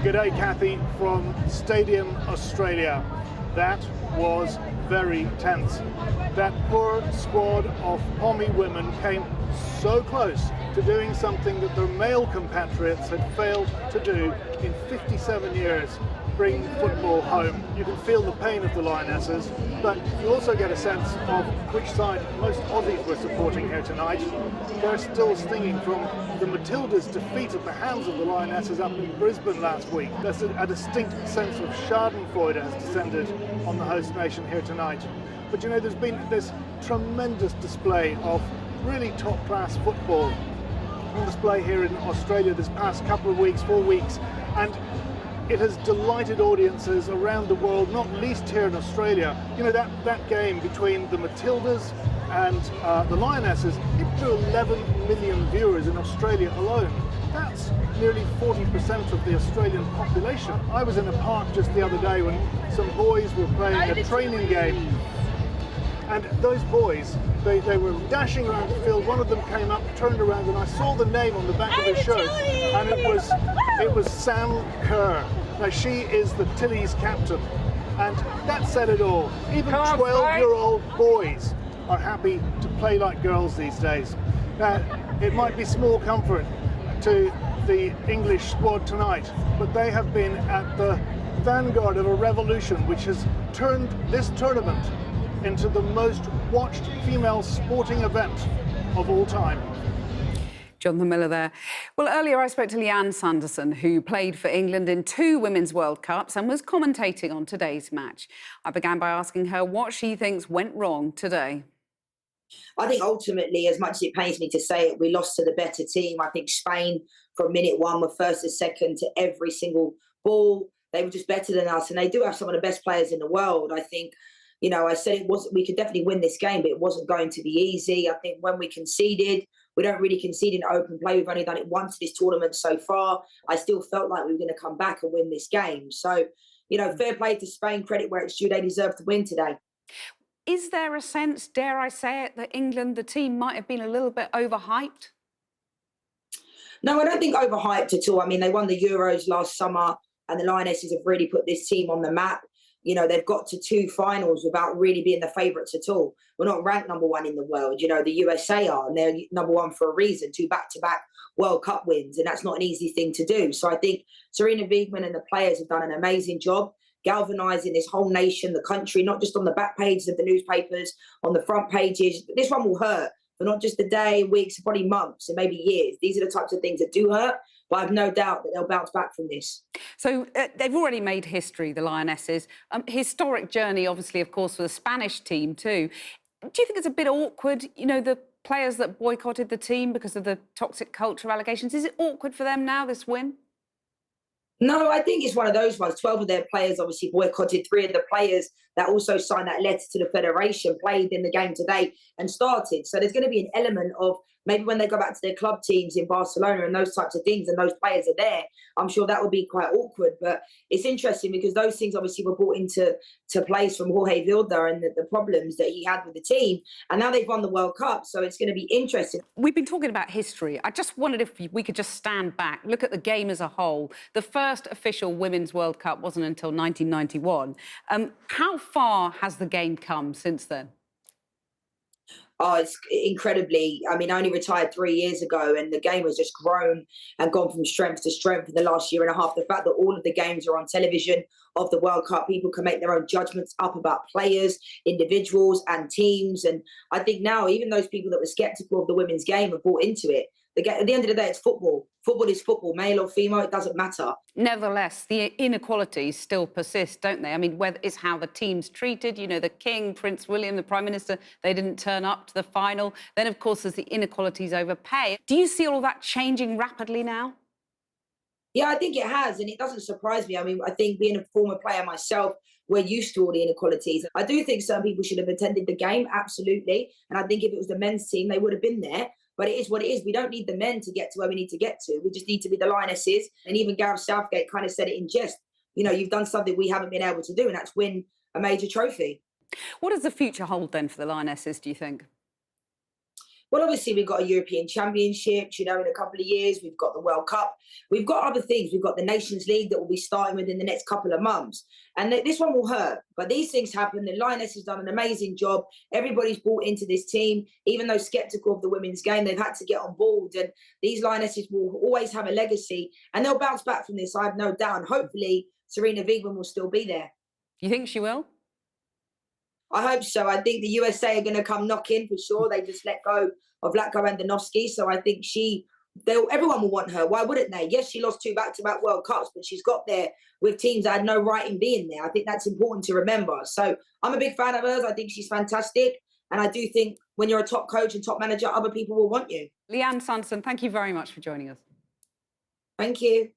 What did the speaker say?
G'day, Kathy, from Stadium, Australia. That was very tense. That poor squad of Pommy women came so close to doing something that their male compatriots had failed to do in 57 years, bring football home. You can feel the pain of the Lionesses, but you also get a sense of which side most Aussies were supporting here tonight. They're still stinging from the Matildas' defeat at the hands of the Lionesses up in Brisbane last week. There's a distinct sense of schadenfreude has descended on the host nation here tonight. But you know, there's been this tremendous display of really top-class football on display here in Australia this past couple of weeks, 4 weeks, and it has delighted audiences around the world, not least here in Australia. You know, that game between the Matildas and the Lionesses, it drew 11 million viewers in Australia alone. That's nearly 40% of the Australian population. I was in a park just the other day when some boys were playing a training game, and those boys, they were dashing around the field. One of them came up, turned around, and I saw the name on the back of his shirt, and it was Sam Kerr. Now, she is the Tilly's captain, and that said it all. Even 12-year-old boys are happy to play like girls these days. Now, it might be small comfort to the English squad tonight, but they have been at the vanguard of a revolution which has turned this tournament into the most watched female sporting event of all time. Jonathan Miller there. Well, earlier I spoke to Leanne Sanderson, who played for England in 2 Women's World Cups and was commentating on today's match. I began by asking her what she thinks went wrong today. I think ultimately, as much as it pains me to say it, we lost to the better team. I think Spain, from minute one, were first and second to every single ball. They were just better than us, and they do have some of the best players in the world. I think, you know, I said we could definitely win this game, but it wasn't going to be easy. I think when we conceded, we don't really concede in open play. We've only done it once this tournament so far. I still felt like we were going to come back and win this game. So, you know, fair play to Spain, credit where it's due. They deserve to win today. Is there a sense, dare I say it, that England, the team, might have been a little bit overhyped? No, I don't think overhyped at all. I mean, they won the Euros last summer, and the Lionesses have really put this team on the map. You know, they've got to 2 finals without really being the favourites at all. We're not ranked #1 in the world. You know, the USA are, and they're #1 for a reason. 2 back-to-back World Cup wins, and that's not an easy thing to do. So I think Serena Wiegmann and the players have done an amazing job galvanising this whole nation, the country, not just on the back pages of the newspapers, on the front pages. This one will hurt for not just a day, weeks, probably months, and maybe years. These are the types of things that do hurt, but I have no doubt that they'll bounce back from this. So they've already made history, the Lionesses. Historic journey, obviously, of course, for the Spanish team too. Do you think it's a bit awkward, you know, the players that boycotted the team because of the toxic culture allegations? Is it awkward for them now, this win? No, I think it's one of those ones. 12 of their players obviously boycotted. 3 of the players that also signed that letter to the Federation played in the game today and started. So there's going to be an element of maybe when they go back to their club teams in Barcelona and those types of things, and those players are there, I'm sure that would be quite awkward. But it's interesting because those things obviously were brought into place from Jorge Vilda and the problems that he had with the team. And now they've won the World Cup, so it's going to be interesting. We've been talking about history. I just wondered if we could just stand back, look at the game as a whole. The first official Women's World Cup wasn't until 1991. How far has the game come since then? Oh, it's incredibly. I mean, I only retired 3 years ago, and the game has just grown and gone from strength to strength in the last year and a half. The fact that all of the games are on television of the World Cup, people can make their own judgments up about players, individuals, and teams. And I think now, even those people that were sceptical of the women's game have bought into it. At the end of the day, it's football. Football is football, male or female, it doesn't matter. Nevertheless, the inequalities still persist, don't they? I mean, whether it's how the team's treated, you know, the King, Prince William, the Prime Minister, they didn't turn up to the final. Then, of course, there's the inequalities over pay. Do you see all of that changing rapidly now? Yeah, I think it has, and it doesn't surprise me. I mean, I think being a former player myself, we're used to all the inequalities. I do think some people should have attended the game, absolutely. And I think if it was the men's team, they would have been there. But it is what it is. We don't need the men to get to where we need to get to. We just need to be the Lionesses. And even Gareth Southgate kind of said it in jest. You know, you've done something we haven't been able to do, and that's win a major trophy. What does the future hold then for the Lionesses, do you think? Well, obviously, we've got a European Championship, in a couple of years. We've got the World Cup. We've got other things. We've got the Nations League that will be starting within the next couple of months. And this one will hurt. But these things happen. The Lioness has done an amazing job. Everybody's bought into this team. Even though sceptical of the women's game, they've had to get on board. And these Lionesses will always have a legacy. And they'll bounce back from this, I have no doubt. And hopefully, Serena Wiegman will still be there. You think she will? I hope so. I think the USA are going to come knocking for sure. They just let go of Vlatko Andonovski. So I think everyone will want her. Why wouldn't they? Yes, she lost 2 back-to-back World Cups, but she's got there with teams that had no right in being there. I think that's important to remember. So I'm a big fan of hers. I think she's fantastic. And I do think when you're a top coach and top manager, other people will want you. Leanne Sanderson, thank you very much for joining us. Thank you.